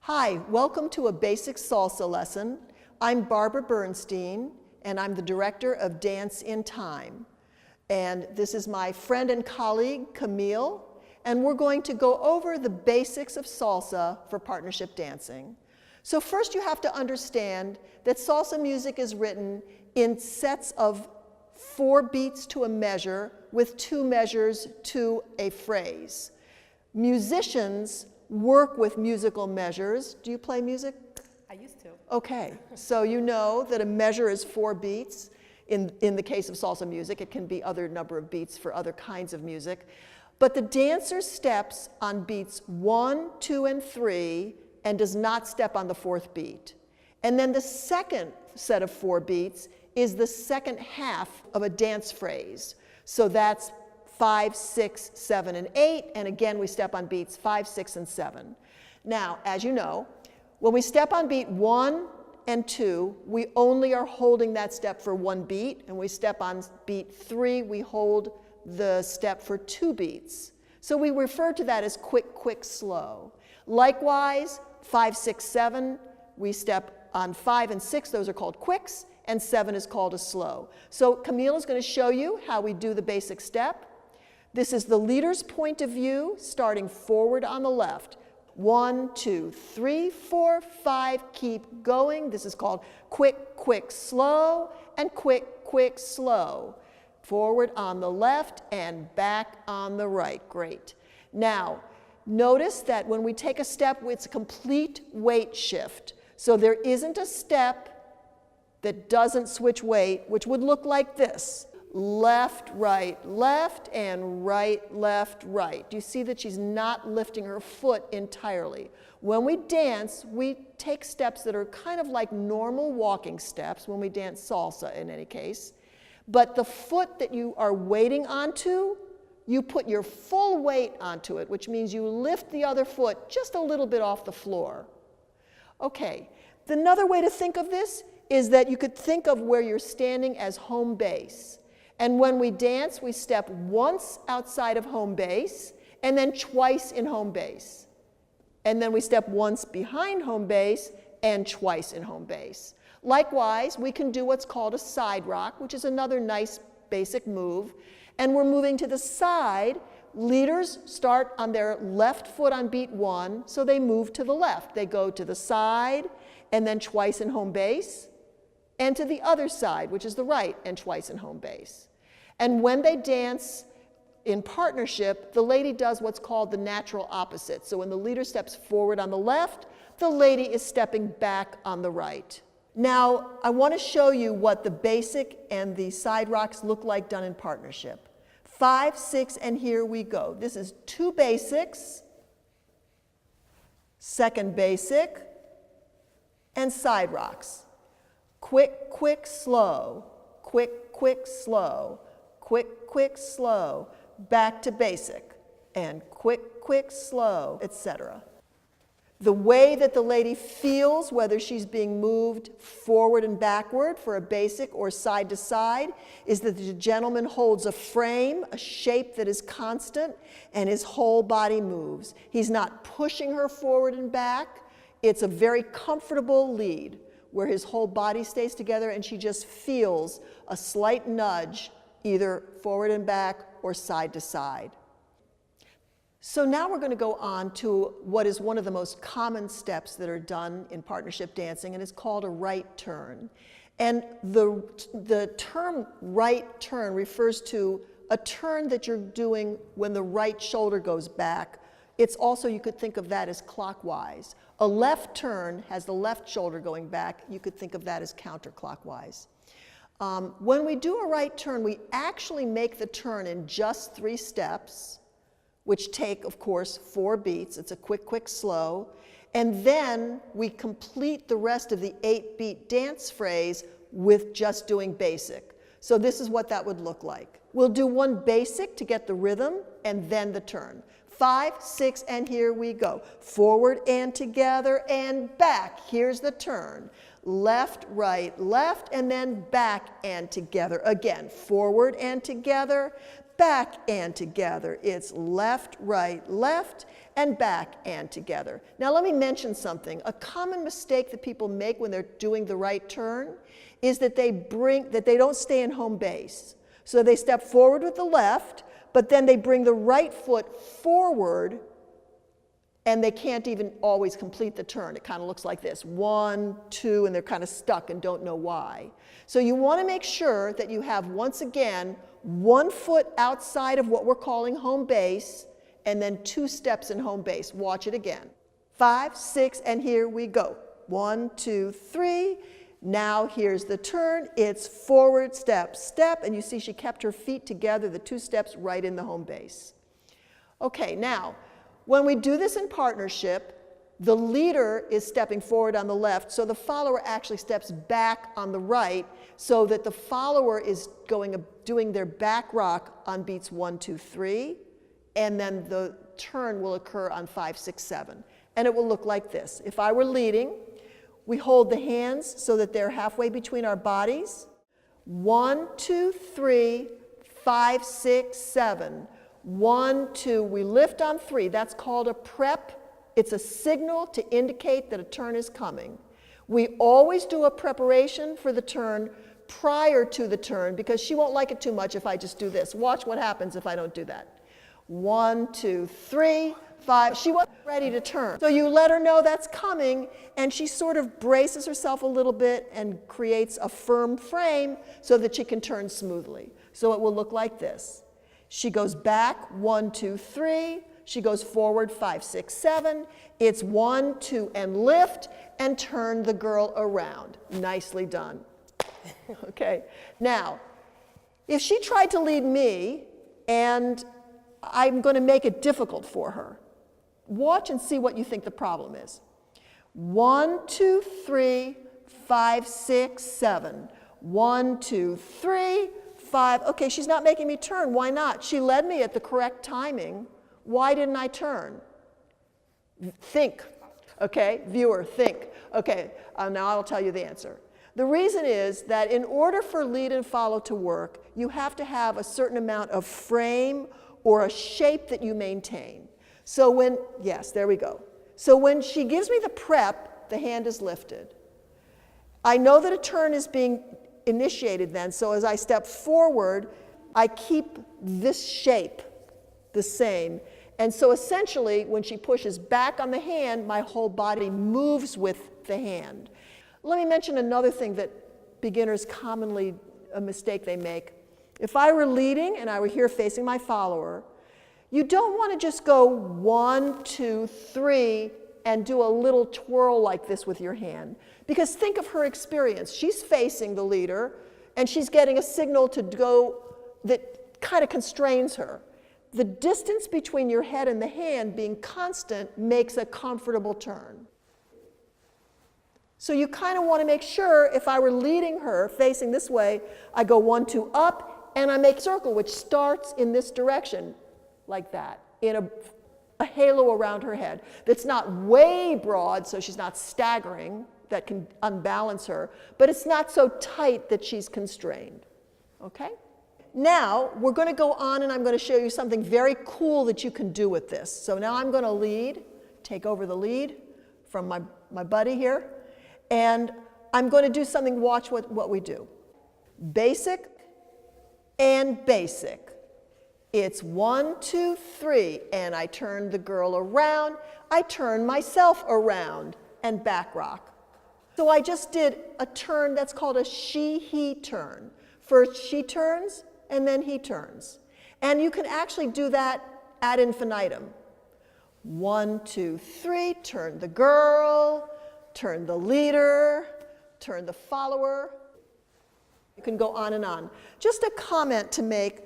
Hi, welcome to a basic salsa lesson. I'm Barbara Bernstein, and I'm the director of DanceInTime. And this is my friend and colleague, Camille, and we're going to go over the basics of salsa for partnership dancing. So first you have to understand that salsa music is written in sets of 4 beats to a measure with 2 measures to a phrase. Musicians work with musical measures. Do you play music? I used to. Okay, so you know that a measure is 4 beats. In the case of salsa music, it can be other number of beats for other kinds of music. But the dancer steps on beats 1, 2, and 3 and does not step on the 4th beat. And then the second set of 4 beats is the second half of a dance phrase. So that's 5, 6, 7, and 8, and again we step on beats 5, 6, and 7. Now, as you know, when we step on beat 1 and 2, we only are holding that step for 1 beat, and we step on beat 3, we hold the step for 2 beats. So we refer to that as quick, quick, slow. Likewise, 5, 6, 7, we step on 5 and 6, those are called quicks, and 7 is called a slow. So Camille is going to show you how we do the basic step. This is the leader's point of view, starting forward on the left. 1, 2, 3, 4, 5, keep going. This is called quick, quick, slow, and quick, quick, slow. Forward on the left and back on the right. Great. Now, notice that when we take a step, it's a complete weight shift. So there isn't a step that doesn't switch weight, which would look like this. Left, left, and right, left, right. Do you see that she's not lifting her foot entirely? When we dance, we take steps that are kind of like normal walking steps, when we dance salsa in any case. But the foot that you are weighting onto, you put your full weight onto it, which means you lift the other foot just a little bit off the floor. Okay, another way to think of this is that you could think of where you're standing as home base. And when we dance, we step once outside of home base, and then twice in home base. And then we step once behind home base, and twice in home base. Likewise, we can do what's called a side rock, which is another nice basic move. And we're moving to the side. Leaders start on their left foot on beat 1, so they move to the left. They go to the side, and then twice in home base, and to the other side, which is the right, and twice in home base. And when they dance in partnership, the lady does what's called the natural opposite. So when the leader steps forward on the left, the lady is stepping back on the right. Now, I want to show you what the basic and the side rocks look like done in partnership. 5, 6, and here we go. This is 2 basics, second basic, and side rocks. Quick, quick, slow, quick, quick, slow, quick, quick, slow, back to basic, and quick, quick, slow, etc. The way that the lady feels, whether she's being moved forward and backward for a basic or side to side, is that the gentleman holds a frame, a shape that is constant, and his whole body moves. He's not pushing her forward and back. It's a very comfortable lead, where his whole body stays together and she just feels a slight nudge either forward and back or side to side. So now we're going to go on to what is one of the most common steps that are done in partnership dancing, and it's called a right turn. And the term right turn refers to a turn that you're doing when the right shoulder goes back. It's also, you could think of that as clockwise. A left turn has the left shoulder going back. You could think of that as counterclockwise. When we do a right turn, we actually make the turn in just 3 steps, which take, of course, 4 beats. It's a quick, quick, slow. And then we complete the rest of the 8-beat dance phrase with just doing basic. So this is what that would look like. We'll do 1 basic to get the rhythm, and then the turn. 5, 6, and here we go. Forward and together and back. Here's the turn. Left, right, left, and then back and together. Again, forward and together, back and together. It's left, right, left, and back and together. Now let me mention something. A common mistake that people make when they're doing the right turn is that they don't stay in home base. So they step forward with the left, but then they bring the right foot forward, and they can't even always complete the turn. It kind of looks like this, 1, 2, and they're kind of stuck and don't know why. So you want to make sure that you have, once again, 1 foot outside of what we're calling home base, and then 2 steps in home base. Watch it again. 5, 6, and here we go. 1, 2, 3. Now here's the turn. It's forward, step, step, and you see she kept her feet together, the 2 steps right in the home base. Okay, now, when we do this in partnership, the leader is stepping forward on the left, so the follower actually steps back on the right, so that the follower is doing their back rock on beats 1, 2, 3, and then the turn will occur on 5, 6, 7. And it will look like this. If I were leading, we hold the hands so that they're halfway between our bodies. 1, 2, 3, 5, 6, 7. 1, 2, we lift on 3. That's called a prep. It's a signal to indicate that a turn is coming. We always do a preparation for the turn prior to the turn because she won't like it too much if I just do this. Watch what happens if I don't do that. 1, 2, 3, 5. She wasn't ready to turn. So you let her know that's coming, and she sort of braces herself a little bit and creates a firm frame so that she can turn smoothly. So it will look like this. She goes back, 1, 2, 3. She goes forward, 5, 6, 7. It's 1, 2, and lift, and turn the girl around. Nicely done. Okay. Now, if she tried to lead me, and I'm going to make it difficult for her, watch and see what you think the problem is. 1, 2, 3, 5, 6, 7. 1, 2, 3, 5. Okay, she's not making me turn. Why not? She led me at the correct timing. Why didn't I turn? Think. Okay, viewer, think. Okay, now I'll tell you the answer. The reason is that in order for lead and follow to work, you have to have a certain amount of frame or a shape that you maintain. So when, yes, there we go. So when she gives me the prep, the hand is lifted. I know that a turn is being initiated then, so as I step forward, I keep this shape the same. And so essentially, when she pushes back on the hand, my whole body moves with the hand. Let me mention another thing that beginners commonly, a mistake they make. If I were leading and I were here facing my follower, you don't want to just go 1, 2, 3 and do a little twirl like this with your hand. Because think of her experience. She's facing the leader, and she's getting a signal to go that kind of constrains her. The distance between your head and the hand being constant makes a comfortable turn. So you kind of want to make sure, if I were leading her facing this way, I go 1, 2 up, and I make a circle which starts in this direction, like that, in a halo around her head that's not way broad, so she's not staggering, that can unbalance her, but it's not so tight that she's constrained. Okay? Now, we're going to go on, and I'm going to show you something very cool that you can do with this. So now I'm going to lead, take over the lead from my buddy here, and I'm going to do something, watch what we do. Basic and basic. It's 1, 2, 3, and I turn the girl around, I turn myself around, and back rock. So I just did a turn that's called a she-he turn. First she turns, and then he turns. And you can actually do that ad infinitum. 1, 2, 3, turn the girl, turn the leader, turn the follower. You can go on and on. Just a comment to make.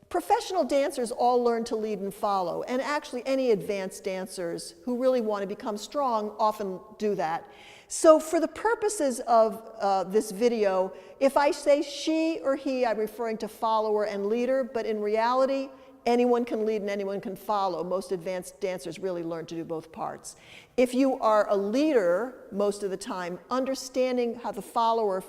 Professional dancers all learn to lead and follow, and actually any advanced dancers who really want to become strong often do that. So for the purposes of this video, if I say she or he, I'm referring to follower and leader, but in reality, anyone can lead and anyone can follow. Most advanced dancers really learn to do both parts. If you are a leader most of the time, understanding how the follower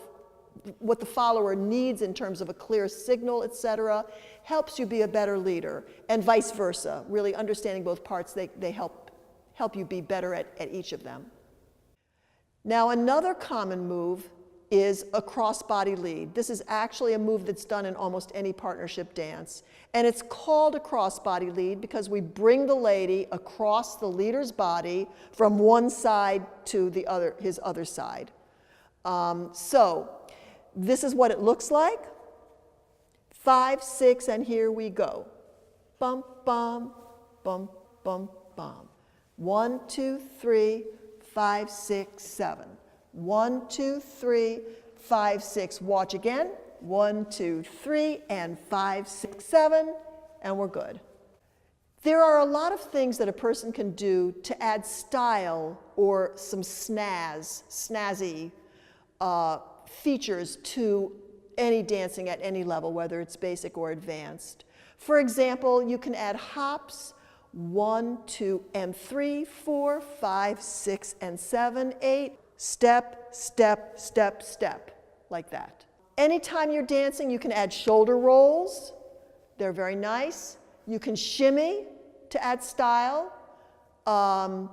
what the follower needs in terms of a clear signal, etc., helps you be a better leader, and vice versa. Really understanding both parts, they help you be better at each of them. Now, another common move is a cross-body lead. This is actually a move that's done in almost any partnership dance. And it's called a cross-body lead because we bring the lady across the leader's body from one side to his other side. So this is what it looks like. 5, 6, and here we go. Bum, bum, bum, bum, bum. 1, 2, 3, 5, 6, 7. 1, 2, 3, 5, 6. Watch again. 1, 2, 3, and 5, 6, 7, and we're good. There are a lot of things that a person can do to add style or some snazzy features to any dancing at any level, whether it's basic or advanced. For example, you can add hops, 1, 2, and 3, 4, 5, 6, and 7, 8. Step, step, step, step, like that. Anytime you're dancing, you can add shoulder rolls. They're very nice. You can shimmy to add style.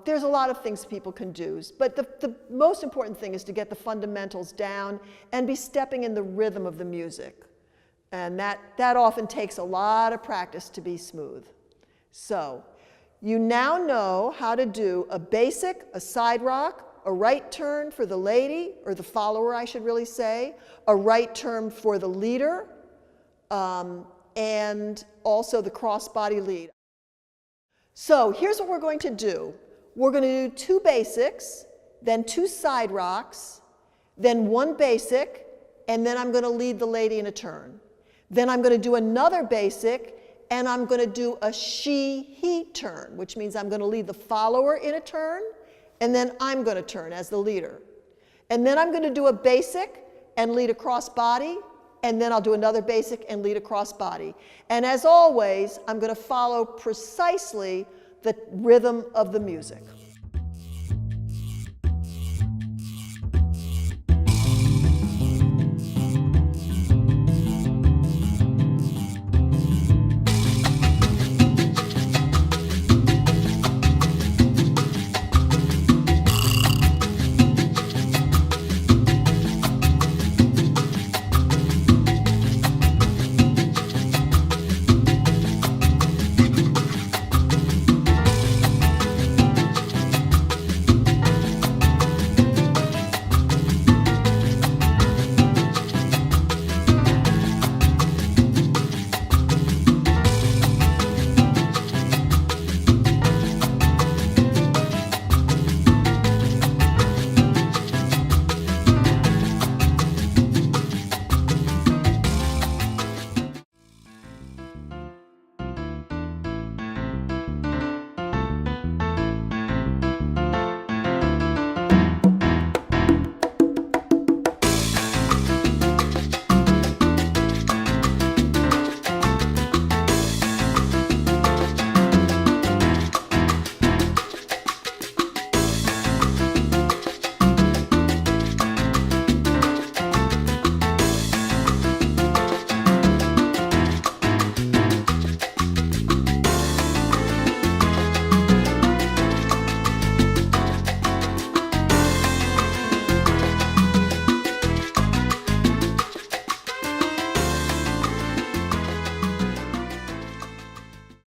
There's a lot of things people can do, but the most important thing is to get the fundamentals down and be stepping in the rhythm of the music. And that often takes a lot of practice to be smooth. So you now know how to do a basic, a side rock, a right turn for the lady, or the follower, I should really say, a right turn for the leader, and also the cross-body lead. So here's what we're going to do. We're going to do 2 basics, then 2 side rocks, then 1 basic, and then I'm going to lead the lady in a turn. Then I'm going to do another basic, and I'm going to do a she-he turn, which means I'm going to lead the follower in a turn, and then I'm going to turn as the leader. And then I'm going to do a basic and lead a cross body, and then I'll do another basic and lead a cross body. And as always, I'm going to follow precisely the rhythm of the music.